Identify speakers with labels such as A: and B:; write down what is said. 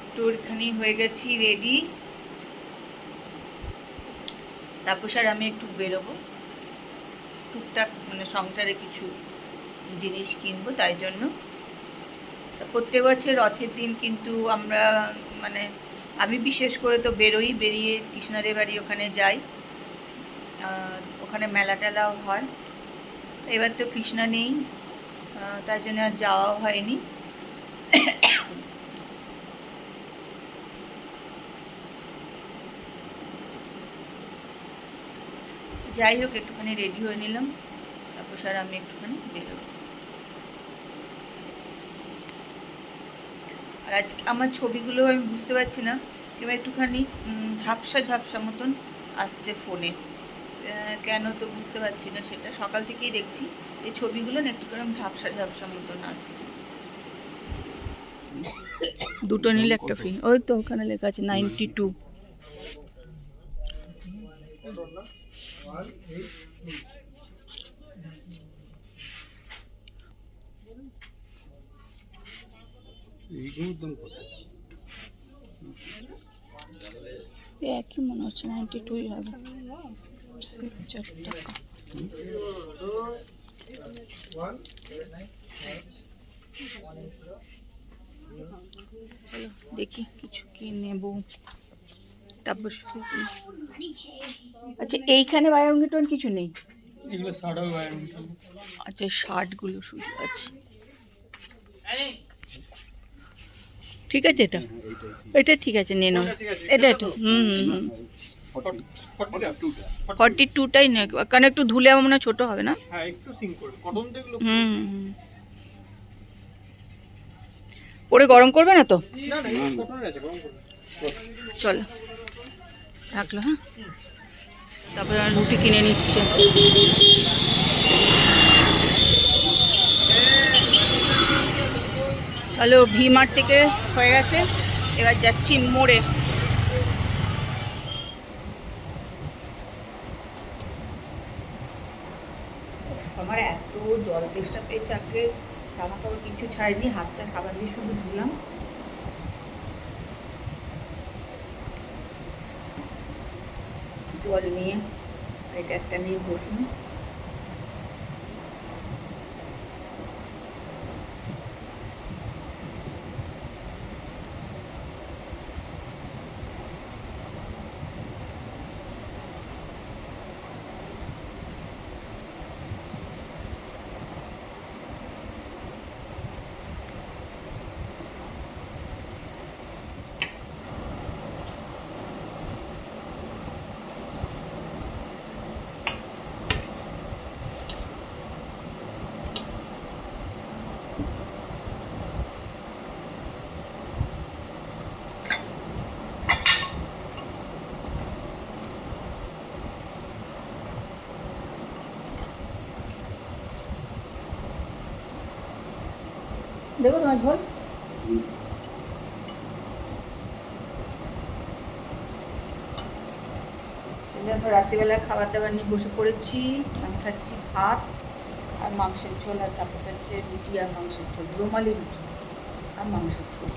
A: একটুখানি হয়ে গেছি রেডি। তারপর স্যার আমি একটু বেরোবো, টুকটাক মানে সংসারে কিছু জিনিস কিনবো, তাই জন্য। প্রত্যেক বছর রথের দিন কিন্তু আমরা মানে আমি বিশেষ করে তো বেরিয়ে কৃষ্ণাদের বাড়ি ওখানে যাই, ওখানে মেলা টেলাও হয়। এবার তো কৃষ্ণা নেই, তাই জন্য আর যাওয়াও হয়নি। যাই হোক, একটুখানি রেডি হয়ে নিলাম, তারপর স্যার আমি একটুখানি বেরোবো। আর আজকে আমার ছবিগুলো আমি বুঝতে পারছি না, কিংবা একটুখানি ঝাপসা ঝাপসা মতন আসছে ফোনে, কেন তো বুঝতে পারছি না। সেটা সকাল থেকেই দেখছি এই ছবিগুলো না একটু করে ঝাপসা ঝাপসা মতন আসছে। দুটো নিলে একটা ফ্রি, ওই তো ওখানে লেখা আছে 92। একই মনে হচ্ছে, 92ই হবে, 4 টাকা। দেখি কিছু কি নেব, তারপর আচ্ছা এইখানে বায়াঙ্গি টোন কিছু নেই,
B: এগুলো শার্ট হবে বায়াঙ্গি টোন।
A: আচ্ছা শার্টগুলো শুধু আছে, ঠিক আছে। এটা ঠিক আছে, নিয়ে নাও এটা। 42টাই নেই, কারণ একটু ধুলে আমার মনে হয় ছোটো হবে না। পরে গরম করবে না তো? চলো থাকলো, হ্যাঁ। তারপরে রুটি কিনে নিচ্ছে। চলো, ভি মার্ট থেকে হয়ে গেছে, এবার যাচ্ছি মোড়ে। আমার এত জল তেষ্টা পেয়েছে, আজকে জামা কাপড় কিছু ছাড়িনি, হাতটা সাবান দিয়ে শুধু ধুলাম। জল নিয়ে এটা একটা নিয়ে বসুন। দেখো তোমার ঝোল। রাত্রিবেলা খাবার দাবার নিয়ে বসে পড়েছি। আমি খাচ্ছি ভাত আর মাংসের ঝোল, আর তারপর হচ্ছে রুটি আর মাংসের ঝোল, রুমালি রুটি আর মাংসের ঝোল।